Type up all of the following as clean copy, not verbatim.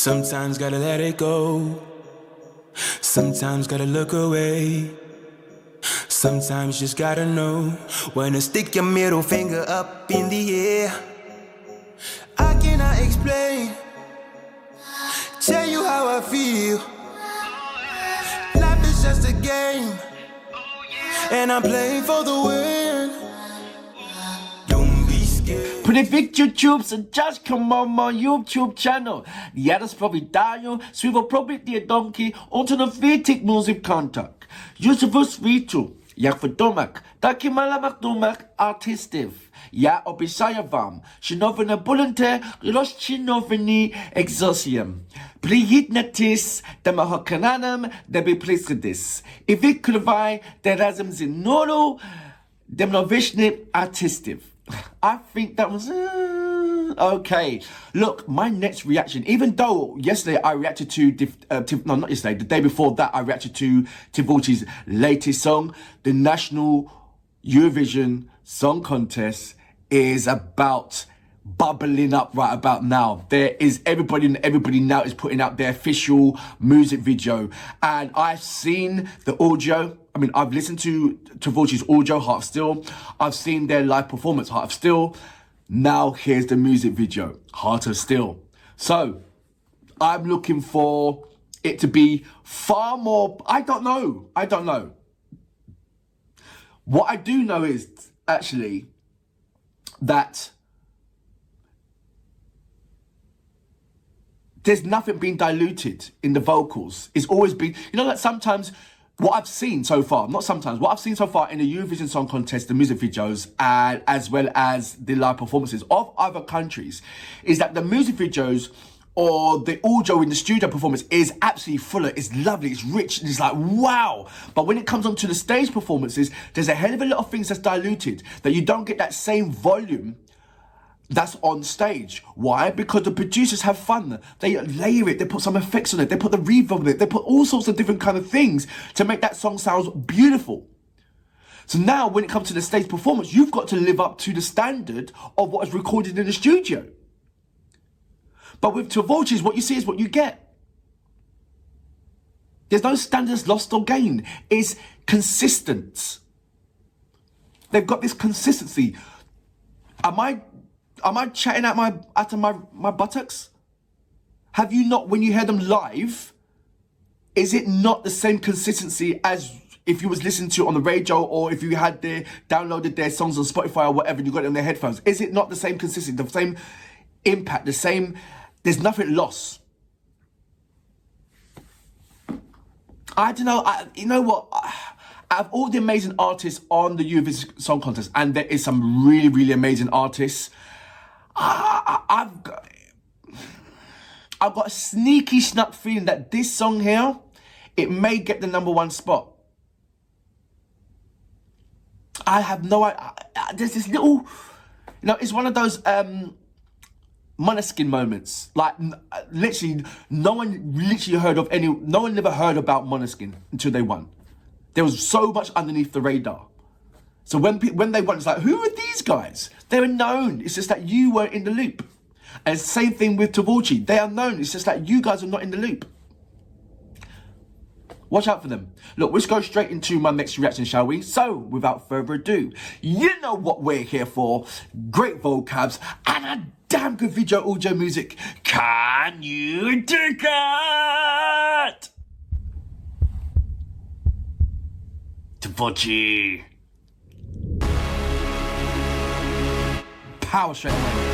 Sometimes gotta let it go. Sometimes gotta look away. Sometimes just gotta know when to stick your middle finger up in the air. I cannot explain, tell you how I feel. Life is just a game, and I'm playing for the win. Don't be scared. Pretty big YouTubes and just come on my YouTube channel. Hjärtas Providario, swiver probably the donkey onto the Vitic music contact. Jusufus Vitu, jak verdomak, taki malamak domak artistiv. Ja obisaja wam, szynowane bulente, rozczynowane exosium. Plijitnatis, demahokananam, debi pliskadis. Ivik kulvai, de razem zinoro, demnovishne artistiv. I think that was okay. Look, my next reaction, even though yesterday I reacted to not yesterday, the day before that I reacted to TVORCHI's latest song, the National Eurovision Song Contest is about bubbling up right about now. There is everybody now is putting out their official music video, and I've seen the audio. I mean, I've listened to TVORCHI's audio, Heart Still. I've seen their live performance, Heart of Still. Now here's the music video, Heart of Still. So I'm looking for it to be far more. I don't know. What I do know is actually that there's nothing being diluted in the vocals. It's always been, you know, like sometimes what I've seen so far, what I've seen so far in the Eurovision Song Contest, the music videos, and as well as the live performances of other countries, is that the music videos or the audio in the studio performance is absolutely fuller, it's lovely, it's rich, it's like, wow. But when it comes onto the stage performances, there's a hell of a lot of things that's diluted, that you don't get that same volume that's on stage. Why? Because the producers have fun. They layer it, they put some effects on it, they put the reverb on it, they put all sorts of different kind of things to make that song sound beautiful. So now when it comes to the stage performance, you've got to live up to the standard of what is recorded in the studio. But with TVORCHI's, what you see is what you get. There's no standards lost or gained. It's consistent. They've got this consistency. Am I chatting out my buttocks? Have you not, when you hear them live, is it not the same consistency as if you was listening to it on the radio, or if you had downloaded their songs on Spotify or whatever and you got it on their headphones? Is it not the same consistency, the same impact, the same, there's nothing lost? I don't know, you know what? Out of all the amazing artists on the Eurovision Song Contest, and there is some really, really amazing artists, I've got a sneaky snuck feeling that this song here, it may get the #1 spot. I have no idea. There's this little, you know, it's one of those Måneskin moments. Like literally, no one never heard about Måneskin until they won. There was so much underneath the radar. So when they won, it's like, who are these guys? They were known. It's just that you weren't in the loop. And it's the same thing with TVORCHI. They are known. It's just that you guys are not in the loop. Watch out for them. Look, let's go straight into my next reaction, shall we? So, without further ado, you know what we're here for. Great vocabs and a damn good video audio music. Can you dig it? TVORCHI. Power straight away.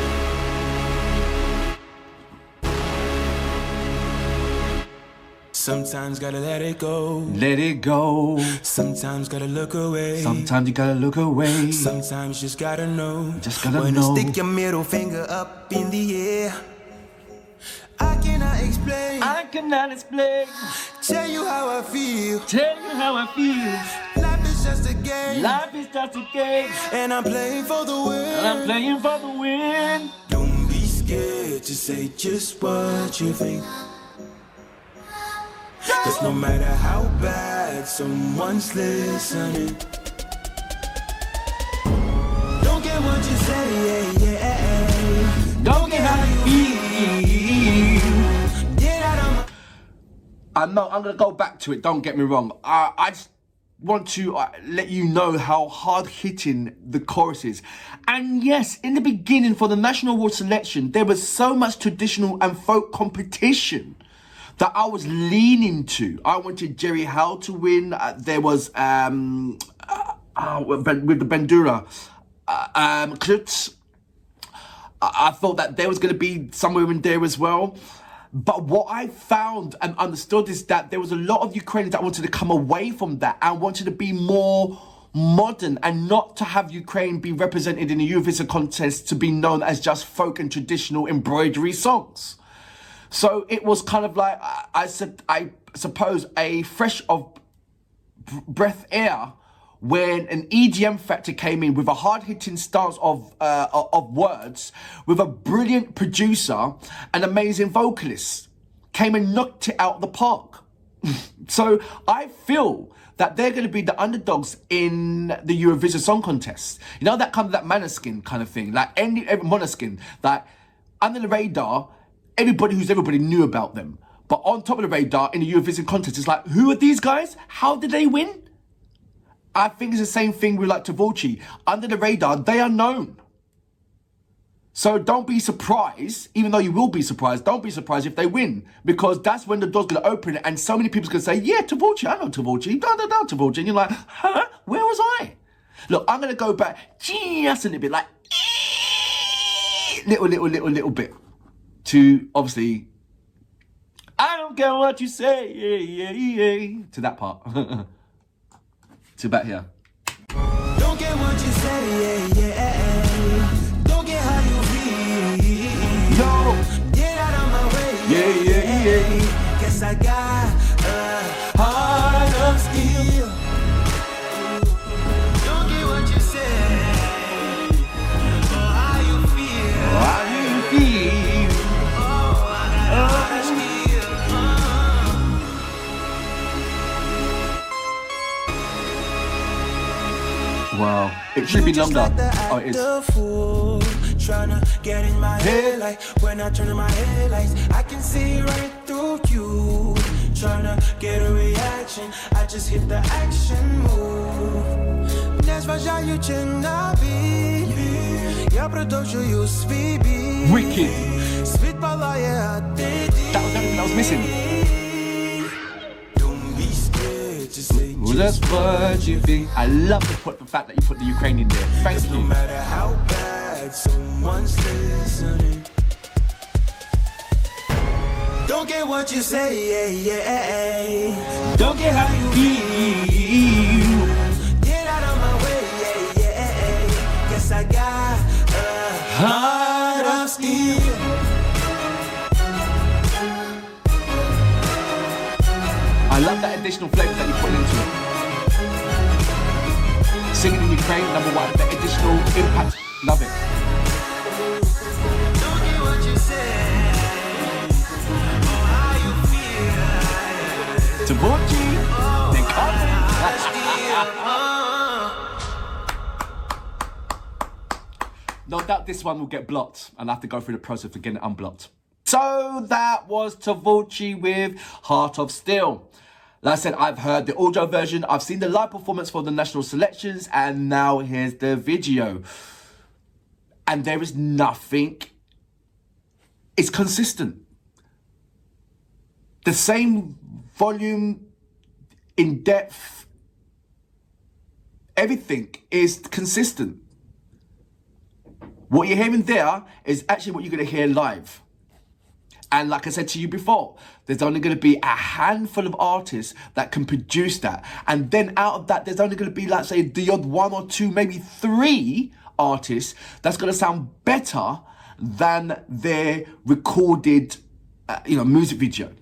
Sometimes gotta let it go. Let it go. Sometimes gotta look away. Sometimes you gotta look away. Sometimes just gotta know. Just gotta when know. to stick your middle finger up in the air. I cannot explain. Tell you how I feel. Life is just a game. And I'm playing for the win. Don't be scared to say just what you think. Cause no matter how bad someone's listening, don't get what you say, yeah. Don't get how you feel. No, I'm going to go back to it, don't get me wrong. I just want to let you know how hard-hitting the chorus is. And yes, in the beginning for the National Award selection, there was so much traditional and folk competition that I was leaning to. I wanted Jerry Howe to win. There was, with the Bandura, Klutz. I thought that there was going to be somewhere in there as well. But what I found and understood is that there was a lot of Ukrainians that wanted to come away from that and wanted to be more modern and not to have Ukraine be represented in the Eurovision contest to be known as just folk and traditional embroidery songs. So it was kind of like, I suppose, a fresh of breath air when an EDM factor came in with a hard-hitting stance of words, with a brilliant producer and amazing vocalist, came and knocked it out of the park. So I feel that they're going to be the underdogs in the Eurovision Song Contest. You know, that kind of that Måneskin kind of thing, like every Måneskin, like under the radar, everybody knew about them. But on top of the radar in the Eurovision contest, it's like, who are these guys? How did they win? I think it's the same thing with like TVORCHI. Under the radar, they are known. So don't be surprised, even though you will be surprised, don't be surprised if they win. Because that's when the door's going to open and so many people's going to say, yeah, TVORCHI, I know TVORCHI, TVORCHI. And you're like, huh? Where was I? Look, I'm going to go back just a little bit, like, little bit. To, obviously, I don't care what you say, to that part. To back here. Don't get what you say, don't get how you feel. No. Get out of my way, Guess I got a heart of steel. Don't get what you say, or how you feel. How you feel. Wow, it should be longer. Oh, it is. Trying to get in my head, like when I turn on my headlights, I can see right through you. Trying to get a reaction, I just hit the action move. Не зважаючи на біль, я продовжую свій бій. Wicked. Світ палає, а ти That was everything I was missing. Well, that's what you think. I love the fact that you put the Ukraine in there. Thank you. No matter how bad someone's listening, don't get what you say, don't get how you feel. Get out of my way, Guess I got a heart of steel. I love that additional flavour that you put into it. Singing in Ukraine, number one, the additional impact, love it. Don't get what you say, or how you feel. TVORCHI, they come. No doubt this one will get blocked and I have to go through the process of getting it unblocked. So that was TVORCHI with Heart of Steel. Like I said, I've heard the audio version, I've seen the live performance for the national selections, and now here's the video. And there is nothing, it's consistent. The same volume, in depth, everything is consistent. What you're hearing there is actually what you're going to hear live. And like I said to you before, there's only going to be a handful of artists that can produce that. And then out of that, there's only going to be, like, say, the odd one or two, maybe three artists that's going to sound better than their recorded, music video.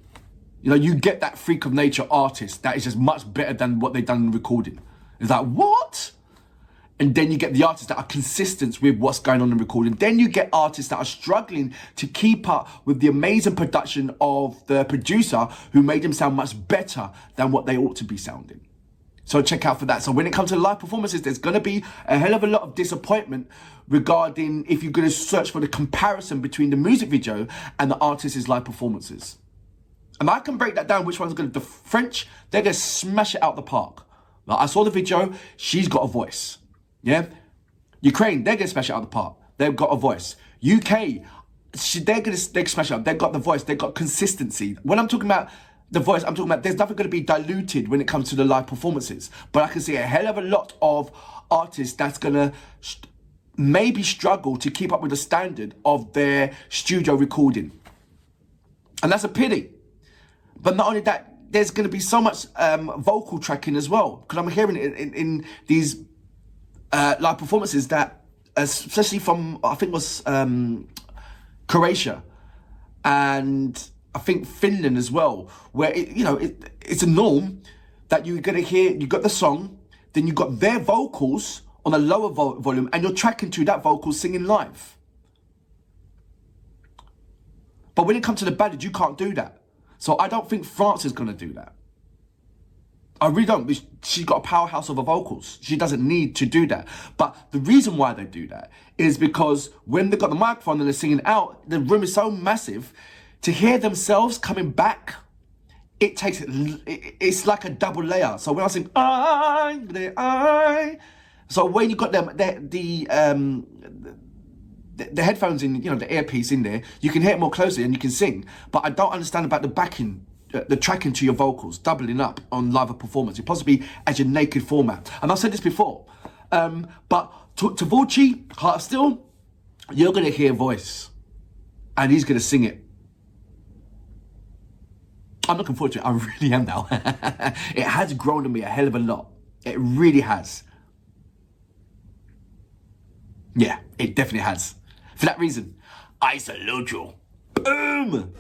You know, you get that freak of nature artist that is just much better than what they've done in recording. It's like, what? And then you get the artists that are consistent with what's going on in recording. Then you get artists that are struggling to keep up with the amazing production of the producer who made them sound much better than what they ought to be sounding. So check out for that. So when it comes to live performances, there's going to be a hell of a lot of disappointment regarding if you're going to search for the comparison between the music video and the artist's live performances. And I can break that down, which one's going to... The French, they're going to smash it out the park. Like, I saw the video, she's got a voice. Yeah? Ukraine, they're going to smash it out the park. They've got a voice. UK, they're smash it up. They've got the voice. They've got consistency. When I'm talking about the voice, I'm talking about there's nothing going to be diluted when it comes to the live performances. But I can see a hell of a lot of artists that's going to maybe struggle to keep up with the standard of their studio recording. And that's a pity. But not only that, there's going to be so much vocal tracking as well. Because I'm hearing it in these live performances that, especially from, I think it was Croatia and I think Finland as well, where, it's a norm that you're going to hear, you got the song, then you got their vocals on a lower volume and you're tracking to that vocal singing live. But when it comes to the ballad, you can't do that. So I don't think France is going to do that. I really don't. She's got a powerhouse of her vocals. She doesn't need to do that. But the reason why they do that is because when they've got the microphone and they're singing out, the room is so massive, to hear themselves coming back, it's like a double layer. So when I sing, so when you got the headphones in, the earpiece in there, you can hear it more closely and you can sing. But I don't understand about the backing, the tracking to your vocals, doubling up on live performance, possibly as your naked format. And I've said this before, but TVORCHI, Heart of Steel, you're going to hear a voice and he's going to sing it. I'm looking forward to it. I really am now. It has grown on me a hell of a lot. It really has. Yeah, it definitely has. For that reason, I salute you. Boom!